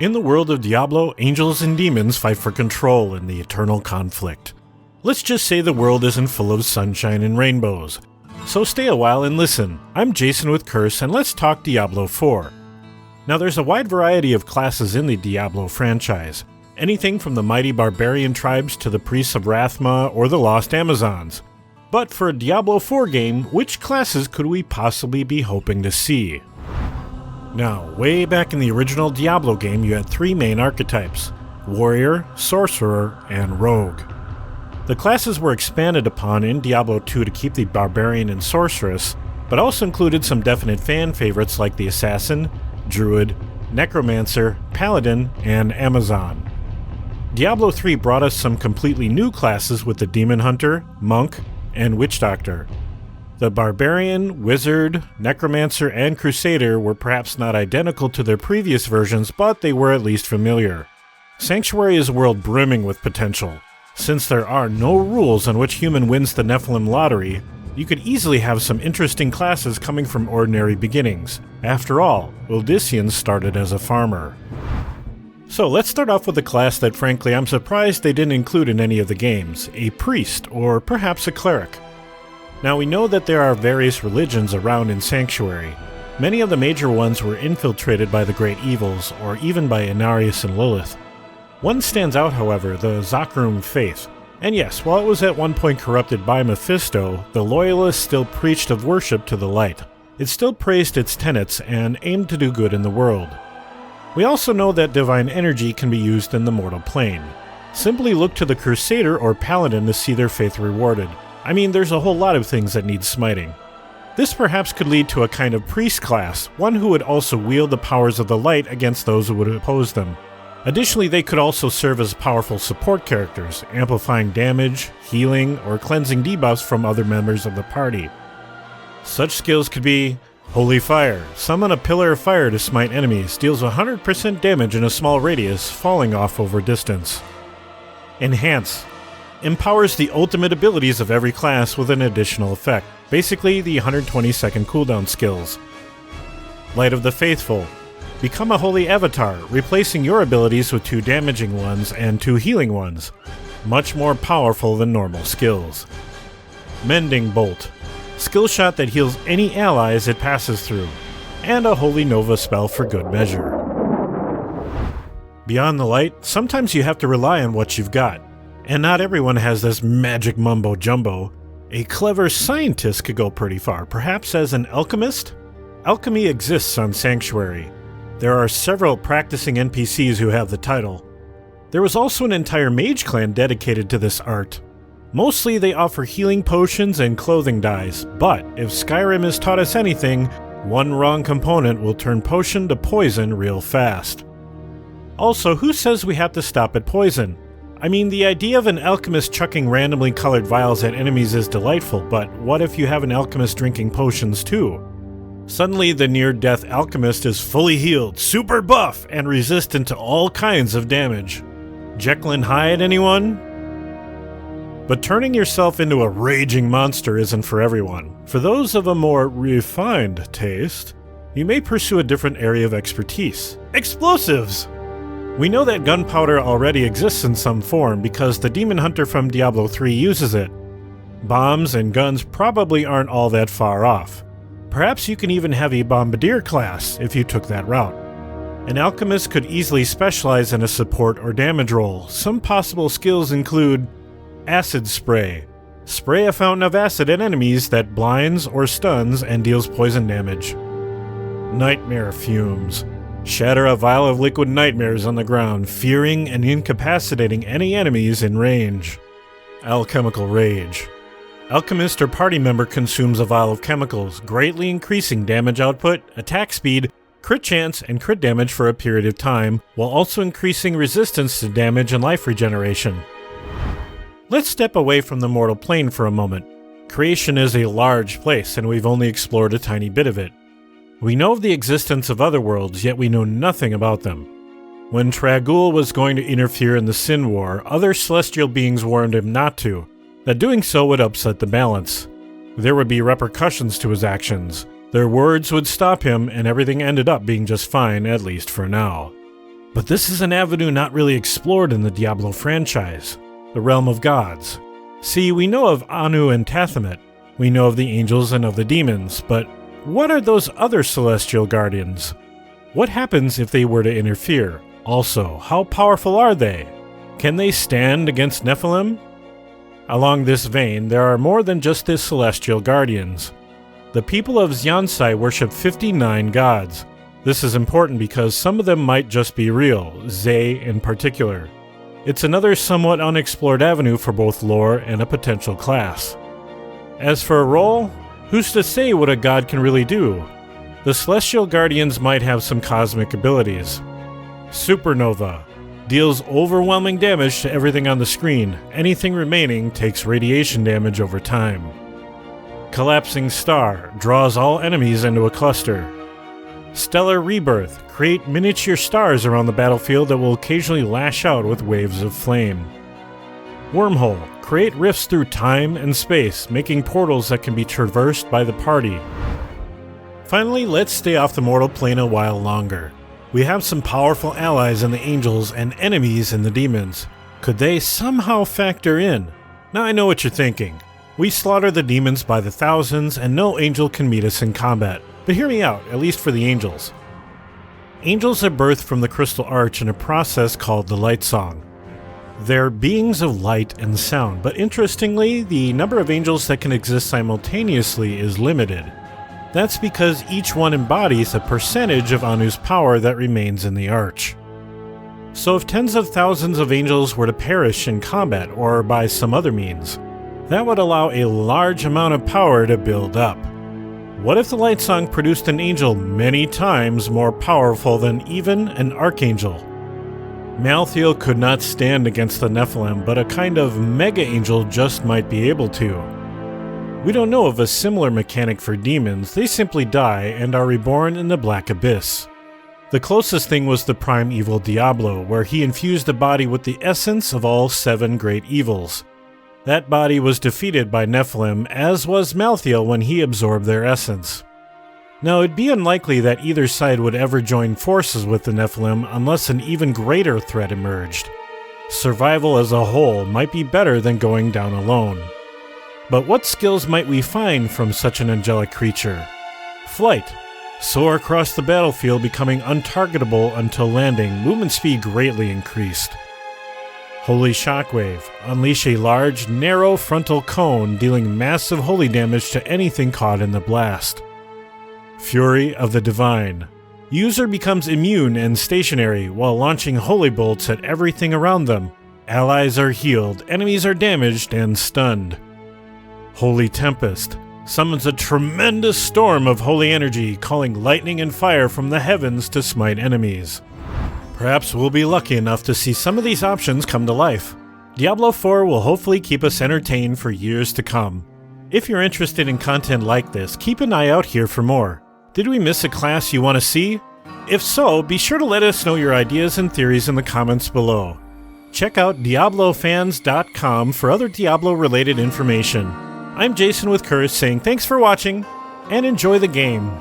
In the world of Diablo, angels and demons fight for control in the eternal conflict. Let's just say the world isn't full of sunshine and rainbows. So stay a while and listen. I'm Jason with Curse, and let's talk Diablo 4. Now there's a wide variety of classes in the Diablo franchise. Anything from the mighty barbarian tribes to the priests of Rathma or the lost Amazons. But for a Diablo 4 game, which classes could we possibly be hoping to see? Now, way back in the original Diablo game, you had three main archetypes: Warrior, Sorcerer, and Rogue. The classes were expanded upon in Diablo 2 to keep the Barbarian and Sorceress, but also included some definite fan favorites like the Assassin, Druid, Necromancer, Paladin, and Amazon. Diablo 3 brought us some completely new classes with the Demon Hunter, Monk, and Witch Doctor. The Barbarian, Wizard, Necromancer, and Crusader were perhaps not identical to their previous versions, but they were at least familiar. Sanctuary is a world brimming with potential. Since there are no rules on which human wins the Nephilim lottery, you could easily have some interesting classes coming from ordinary beginnings. After all, Odyssean started as a farmer. So let's start off with a class that frankly I'm surprised they didn't include in any of the games: a priest, or perhaps a cleric. Now we know that there are various religions around in Sanctuary. Many of the major ones were infiltrated by the Great Evils, or even by Inarius and Lilith. One stands out, however, the Zakrum faith. And yes, while it was at one point corrupted by Mephisto, the Loyalists still preached of worship to the light. It still praised its tenets and aimed to do good in the world. We also know that divine energy can be used in the mortal plane. Simply look to the Crusader or Paladin to see their faith rewarded. I mean, there's a whole lot of things that need smiting. This perhaps could lead to a kind of priest class, one who would also wield the powers of the light against those who would oppose them. Additionally, they could also serve as powerful support characters, amplifying damage, healing, or cleansing debuffs from other members of the party. Such skills could be Holy Fire. Summon a pillar of fire to smite enemies, deals 100% damage in a small radius, falling off over distance. Enhance. Empowers the ultimate abilities of every class with an additional effect, basically the 120-second cooldown skills. Light of the Faithful. Become a holy avatar, replacing your abilities with 2 damaging ones and 2 healing ones. Much more powerful than normal skills. Mending Bolt. Skill shot that heals any allies it passes through. And a Holy Nova spell for good measure. Beyond the light, sometimes you have to rely on what you've got. And not everyone has this magic mumbo-jumbo. A clever scientist could go pretty far, perhaps as an alchemist? Alchemy exists on Sanctuary. There are several practicing NPCs who have the title. There was also an entire mage clan dedicated to this art. Mostly they offer healing potions and clothing dyes, but if Skyrim has taught us anything, one wrong component will turn potion to poison real fast. Also, who says we have to stop at poison? I mean, the idea of an alchemist chucking randomly colored vials at enemies is delightful, but what if you have an alchemist drinking potions too? Suddenly, the near-death alchemist is fully healed, super buff, and resistant to all kinds of damage. Jekyll and Hyde, anyone? But turning yourself into a raging monster isn't for everyone. For those of a more refined taste, you may pursue a different area of expertise: explosives! We know that gunpowder already exists in some form because the Demon Hunter from Diablo 3 uses it. Bombs and guns probably aren't all that far off. Perhaps you can even have a Bombardier class if you took that route. An alchemist could easily specialize in a support or damage role. Some possible skills include Acid Spray. Spray a fountain of acid at enemies that blinds or stuns and deals poison damage. Nightmare Fumes. Shatter a vial of liquid nightmares on the ground, fearing and incapacitating any enemies in range. Alchemical Rage. Alchemist or party member consumes a vial of chemicals, greatly increasing damage output, attack speed, crit chance, and crit damage for a period of time, while also increasing resistance to damage and life regeneration. Let's step away from the mortal plane for a moment. Creation is a large place, and we've only explored a tiny bit of it. We know of the existence of other worlds, yet we know nothing about them. When Tragul was going to interfere in the Sin War, other celestial beings warned him not to, that doing so would upset the balance. There would be repercussions to his actions. Their words would stop him, and everything ended up being just fine, at least for now. But this is an avenue not really explored in the Diablo franchise, the realm of gods. See, we know of Anu and Tathamet, we know of the angels and of the demons, but what are those other celestial guardians? What happens if they were to interfere? Also, how powerful are they? Can they stand against Nephilim? Along this vein, there are more than just the celestial guardians. The people of Xiansai worship 59 gods. This is important because some of them might just be real, Zay in particular. It's another somewhat unexplored avenue for both lore and a potential class. As for a role, who's to say what a god can really do? The Celestial Guardians might have some cosmic abilities. Supernova deals overwhelming damage to everything on the screen. Anything remaining takes radiation damage over time. Collapsing Star draws all enemies into a cluster. Stellar Rebirth create miniature stars around the battlefield that will occasionally lash out with waves of flame. Wormhole create rifts through time and space, making portals that can be traversed by the party. Finally, let's stay off the mortal plane a while longer. We have some powerful allies in the angels and enemies in the demons. Could they somehow factor in? Now I know what you're thinking. We slaughter the demons by the thousands and no angel can meet us in combat. But hear me out, at least for the angels. Angels are birthed from the Crystal Arch in a process called the Light Song. They're beings of light and sound, but interestingly, the number of angels that can exist simultaneously is limited. That's because each one embodies a percentage of Anu's power that remains in the Arch. So if tens of thousands of angels were to perish in combat or by some other means, that would allow a large amount of power to build up. What if the Light Song produced an angel many times more powerful than even an archangel? Malthael could not stand against the Nephilim, but a kind of mega angel just might be able to. We don't know of a similar mechanic for demons. They simply die and are reborn in the Black Abyss. The closest thing was the prime evil Diablo, where he infused the body with the essence of all 7 great evils. That body was defeated by Nephilim, as was Malthael when he absorbed their essence. Now, it'd be unlikely that either side would ever join forces with the Nephilim unless an even greater threat emerged. Survival as a whole might be better than going down alone. But what skills might we find from such an angelic creature? Flight. Soar across the battlefield, becoming untargetable until landing, movement speed greatly increased. Holy Shockwave. Unleash a large, narrow frontal cone, dealing massive holy damage to anything caught in the blast. Fury of the Divine. User becomes immune and stationary while launching holy bolts at everything around them. Allies are healed, enemies are damaged and stunned. Holy Tempest. Summons a tremendous storm of holy energy, calling lightning and fire from the heavens to smite enemies. Perhaps we'll be lucky enough to see some of these options come to life. Diablo 4 will hopefully keep us entertained for years to come. If you're interested in content like this, keep an eye out here for more. Did we miss a class you want to see? If so, be sure to let us know your ideas and theories in the comments below. Check out DiabloFans.com for other Diablo-related information. I'm Jason with Curse saying thanks for watching, and enjoy the game.